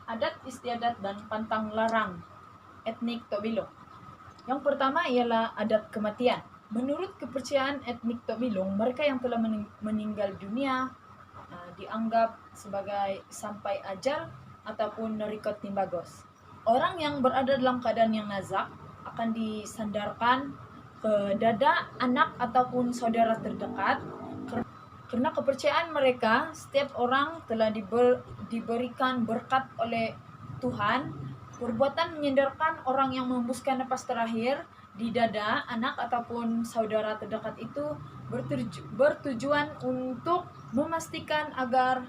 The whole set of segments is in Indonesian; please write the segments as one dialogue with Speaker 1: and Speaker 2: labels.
Speaker 1: Adat istiadat dan pantang larang etnik Tobilong. Yang pertama ialah adat kematian. Menurut kepercayaan etnik Tobilong, mereka yang telah meninggal dunia dianggap sebagai sampai ajal ataupun narikot timbagos. Orang yang berada dalam keadaan yang nazak akan disandarkan ke dada anak ataupun saudara terdekat, karena kepercayaan mereka setiap orang telah diberikan berkat oleh Tuhan. Perbuatan menyandarkan orang yang menghembuskan napas terakhir di dada anak ataupun saudara terdekat itu bertujuan untuk memastikan agar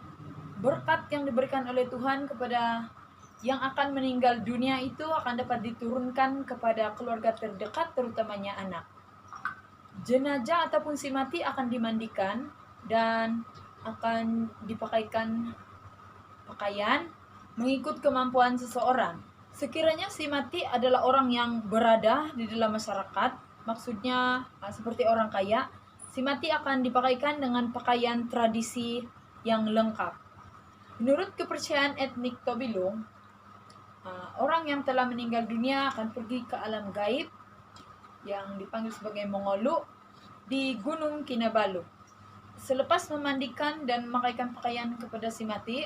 Speaker 1: berkat yang diberikan oleh Tuhan kepada yang akan meninggal dunia itu akan dapat diturunkan kepada keluarga terdekat, terutamanya anak. Jenazah ataupun si mati akan dimandikan dan akan dipakaikan pakaian mengikut kemampuan seseorang. Sekiranya si mati adalah orang yang berada di dalam masyarakat, maksudnya seperti orang kaya, si mati akan dipakaikan dengan pakaian tradisi yang lengkap. Menurut kepercayaan etnik Tobilong, orang yang telah meninggal dunia akan pergi ke alam gaib yang dipanggil sebagai Mongolu di Gunung Kinabalu. Selepas memandikan dan memakaikan pakaian kepada si mati,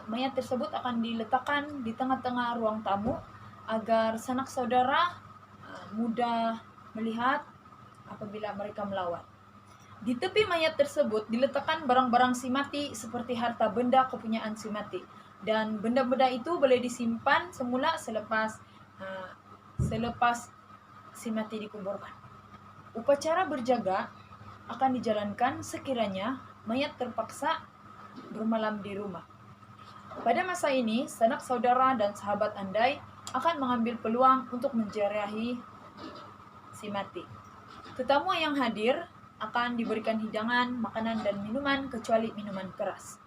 Speaker 1: mayat tersebut akan diletakkan di tengah-tengah ruang tamu agar sanak saudara mudah melihat apabila mereka melawat. Di tepi mayat tersebut diletakkan barang-barang si mati seperti harta benda kepunyaan si mati, dan benda-benda itu boleh disimpan semula selepas si mati dikuburkan. Upacara berjaga akan dijalankan sekiranya mayat terpaksa bermalam di rumah. Pada masa ini, sanak saudara dan sahabat andai akan mengambil peluang untuk menziarahi si mati. Tetamu yang hadir akan diberikan hidangan, makanan, dan minuman kecuali minuman keras.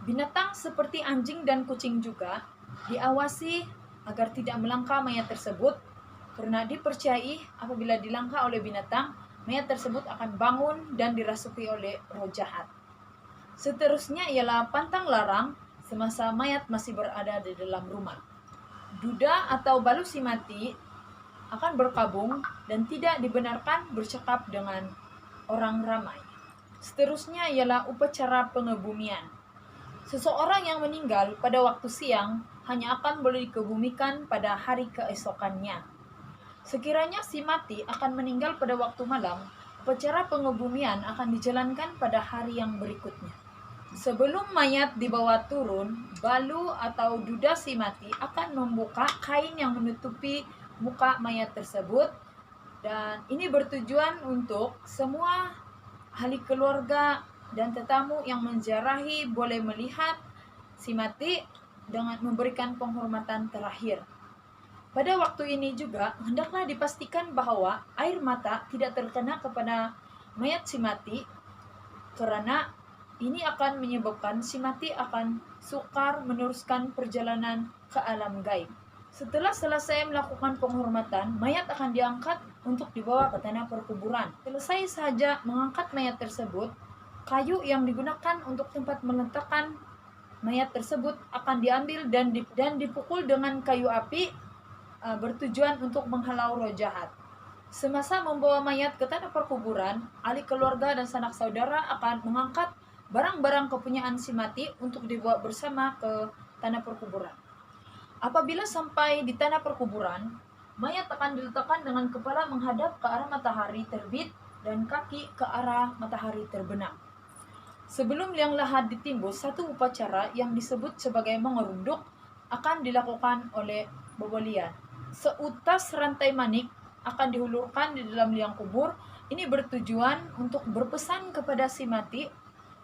Speaker 1: Binatang seperti anjing dan kucing juga diawasi agar tidak melangkah mayat tersebut, karena dipercayai apabila dilangkah oleh binatang, mayat tersebut akan bangun dan dirasuki oleh roh jahat. Seterusnya ialah pantang larang semasa mayat masih berada di dalam rumah. Duda atau balu si mati akan berkabung dan tidak dibenarkan bercakap dengan orang ramai. Seterusnya ialah upacara pengebumian. Seseorang yang meninggal pada waktu siang hanya akan boleh dikebumikan pada hari keesokannya. Sekiranya si mati akan meninggal pada waktu malam, upacara pengebumian akan dijalankan pada hari yang berikutnya. Sebelum mayat dibawa turun, balu atau duda si mati akan membuka kain yang menutupi muka mayat tersebut, dan ini bertujuan untuk semua ahli keluarga dan tetamu yang menziarahi boleh melihat si mati dengan memberikan penghormatan terakhir. Pada waktu ini juga hendaklah dipastikan bahwa air mata tidak terkena kepada mayat si mati, karena ini akan menyebabkan si mati akan sukar meneruskan perjalanan ke alam gaib. Setelah selesai melakukan penghormatan, mayat akan diangkat untuk dibawa ke tanah perkuburan. Selesai saja mengangkat mayat tersebut, kayu yang digunakan untuk tempat meletakkan mayat tersebut akan diambil dan dipukul dengan kayu api, bertujuan untuk menghalau roh jahat. Semasa membawa mayat ke tanah perkuburan, ahli keluarga dan sanak saudara akan mengangkat barang-barang kepunyaan si mati untuk dibawa bersama ke tanah perkuburan. Apabila sampai di tanah perkuburan, mayat akan diletakkan dengan kepala menghadap ke arah matahari terbit dan kaki ke arah matahari terbenam. Sebelum liang lahat ditimbus, satu upacara yang disebut sebagai mengerunduk akan dilakukan oleh bobolian. Seutas rantai manik akan dihulurkan di dalam liang kubur. Ini bertujuan untuk berpesan kepada si mati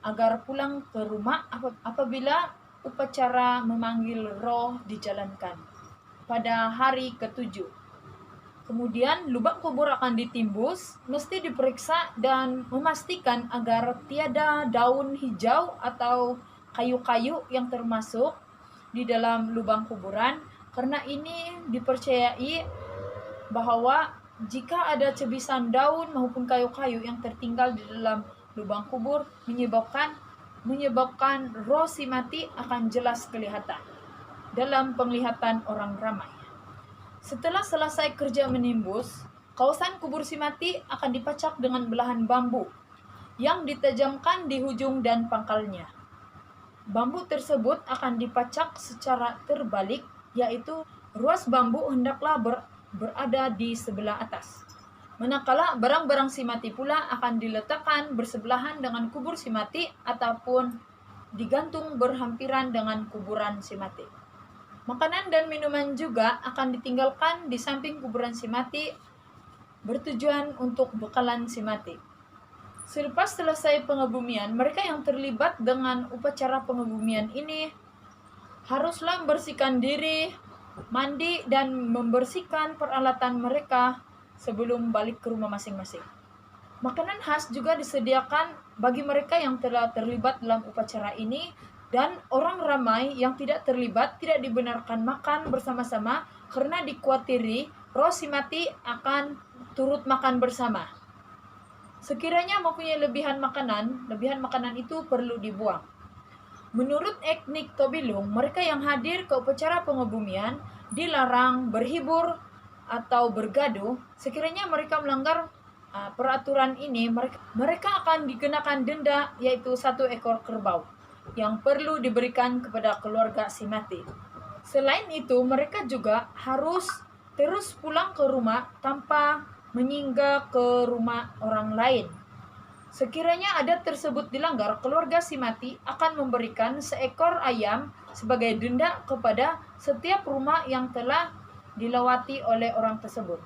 Speaker 1: agar pulang ke rumah apabila upacara memanggil roh dijalankan pada hari ke-7. Kemudian lubang kubur akan ditimbus, mesti diperiksa dan memastikan agar tiada daun hijau atau kayu-kayu yang termasuk di dalam lubang kuburan, karena ini dipercayai bahwa jika ada cebisan daun maupun kayu-kayu yang tertinggal di dalam lubang kubur menyebabkan roh si mati akan jelas kelihatan. dalam penglihatan orang ramai. Setelah selesai kerja menimbus, kawasan kubur si mati akan dipacak dengan belahan bambu yang ditajamkan di ujung dan pangkalnya. Bambu tersebut akan dipacak secara terbalik, yaitu ruas bambu hendaklah berada di sebelah atas. Manakala barang-barang si mati pula akan diletakkan bersebelahan dengan kubur si mati ataupun digantung berhampiran dengan kuburan si mati. Makanan dan minuman juga akan ditinggalkan di samping kuburan si mati bertujuan untuk bekalan si mati. Selepas selesai pengebumian, mereka yang terlibat dengan upacara pengebumian ini haruslah membersihkan diri, mandi, dan membersihkan peralatan mereka sebelum balik ke rumah masing-masing. Makanan khas juga disediakan bagi mereka yang telah terlibat dalam upacara ini, dan orang ramai yang tidak terlibat tidak dibenarkan makan bersama-sama karena dikhawatirkan roh si mati akan turut makan bersama. Sekiranya mempunyai lebihan makanan itu perlu dibuang. Menurut etnik Tobilung, mereka yang hadir ke upacara pengebumian dilarang berhibur atau bergaduh. Sekiranya mereka melanggar peraturan ini, mereka akan dikenakan denda, yaitu 1 ekor kerbau yang perlu diberikan kepada keluarga si mati. Selain itu, mereka juga harus terus pulang ke rumah tanpa menyingga ke rumah orang lain. Sekiranya adat tersebut dilanggar, keluarga si mati akan memberikan 1 ekor ayam sebagai denda kepada setiap rumah yang telah dilewati oleh orang tersebut.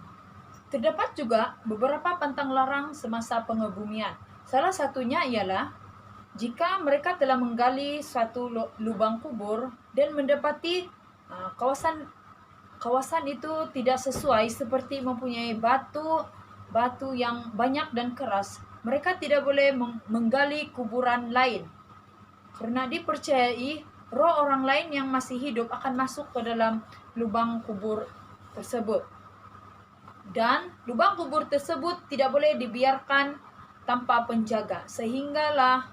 Speaker 1: Terdapat juga beberapa pantang larang semasa pengebumian. Salah satunya ialah jika mereka telah menggali suatu lubang kubur dan mendapati kawasan itu tidak sesuai, seperti mempunyai batu yang banyak dan keras, mereka tidak boleh menggali kuburan lain karena dipercayai roh orang lain yang masih hidup akan masuk ke dalam lubang kubur tersebut. Dan lubang kubur tersebut tidak boleh dibiarkan tanpa penjaga, sehinggalah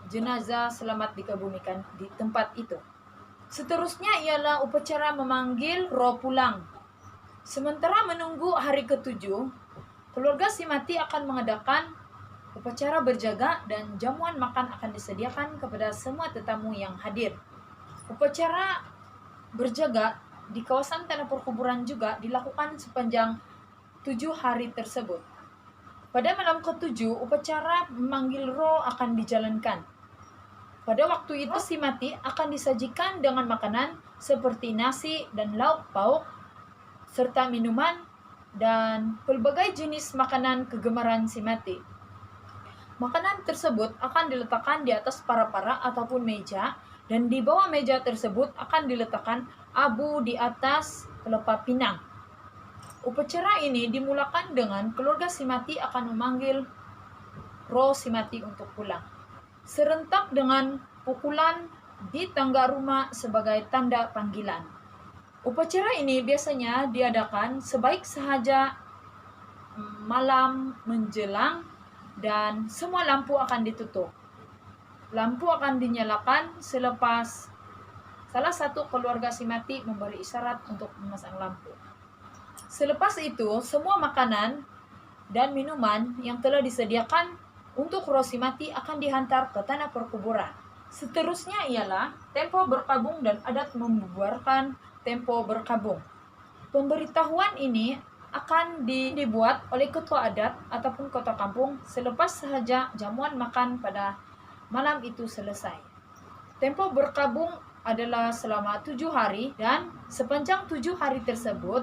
Speaker 1: jenazah selamat dikebumikan di tempat itu. Seterusnya ialah upacara memanggil roh pulang. Sementara menunggu hari ke-7, keluarga si mati akan mengadakan upacara berjaga dan jamuan makan akan disediakan kepada semua tetamu yang hadir. Upacara berjaga di kawasan tanah perkuburan juga dilakukan sepanjang 7 hari tersebut. Pada malam ke-7, upacara memanggil roh akan dijalankan. Pada waktu itu si mati akan disajikan dengan makanan seperti nasi dan lauk pauk, serta minuman dan pelbagai jenis makanan kegemaran si mati. Makanan tersebut akan diletakkan di atas para-para ataupun meja, dan di bawah meja tersebut akan diletakkan abu di atas pelepah pinang. Upacara ini dimulakan dengan keluarga si mati akan memanggil roh si mati untuk pulang, serentak dengan pukulan di tangga rumah sebagai tanda panggilan. Upacara ini biasanya diadakan sebaik sahaja malam menjelang dan semua lampu akan ditutup. Lampu akan dinyalakan selepas salah satu keluarga si mati memberi isyarat untuk memasang lampu. Selepas itu, semua makanan dan minuman yang telah disediakan untuk roh si mati akan dihantar ke tanah perkuburan. Seterusnya ialah tempo berkabung dan adat membubarkan tempo berkabung. Pemberitahuan ini akan dibuat oleh ketua adat ataupun kota kampung selepas sahaja jamuan makan pada malam itu selesai. Tempo berkabung adalah selama 7 hari, dan sepanjang 7 hari tersebut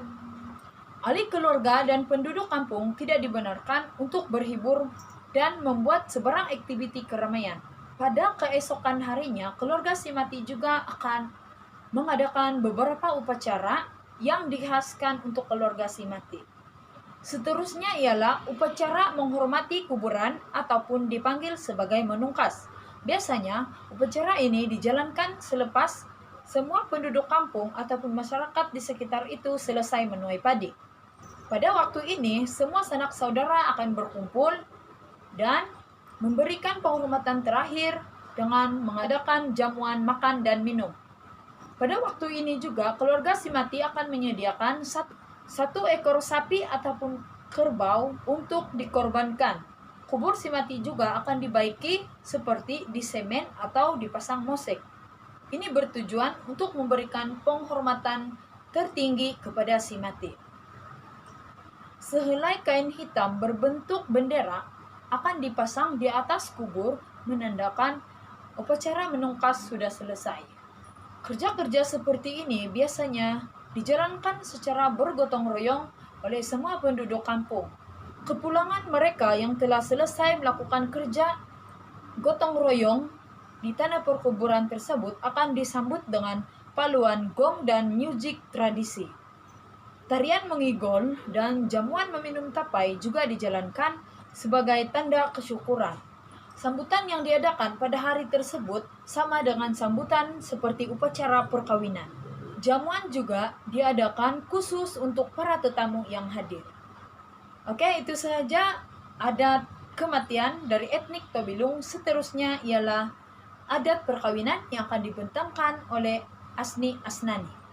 Speaker 1: ahli keluarga dan penduduk kampung tidak dibenarkan untuk berhibur dan membuat sebarang aktiviti keramaian. Pada keesokan harinya, keluarga si mati juga akan mengadakan beberapa upacara yang dikhaskan untuk keluarga si mati. Seterusnya ialah upacara menghormati kuburan ataupun dipanggil sebagai menungkas. Biasanya, upacara ini dijalankan selepas semua penduduk kampung ataupun masyarakat di sekitar itu selesai menuai padi. Pada waktu ini, semua sanak saudara akan berkumpul dan memberikan penghormatan terakhir dengan mengadakan jamuan makan dan minum. Pada waktu ini juga keluarga si mati akan menyediakan satu ekor sapi ataupun kerbau untuk dikorbankan. Kubur si mati juga akan dibaiki seperti disemen atau dipasang mosek. Ini bertujuan untuk memberikan penghormatan tertinggi kepada si mati. Sehelai kain hitam berbentuk bendera akan dipasang di atas kubur menandakan upacara menungkas sudah selesai. Kerja-kerja seperti ini biasanya dijalankan secara bergotong royong oleh semua penduduk kampung. Kepulangan mereka yang telah selesai melakukan kerja gotong royong di tanah perkuburan tersebut akan disambut dengan paluan gong dan musik tradisi. Tarian mengigol dan jamuan meminum tapai juga dijalankan sebagai tanda kesyukuran. Sambutan yang diadakan pada hari tersebut sama dengan sambutan seperti upacara perkawinan. Jamuan juga diadakan khusus untuk para tetamu yang hadir. Oke, itu saja adat kematian dari etnik Tobilung. Seterusnya ialah adat perkawinan yang akan dibentangkan oleh Asni Asnani.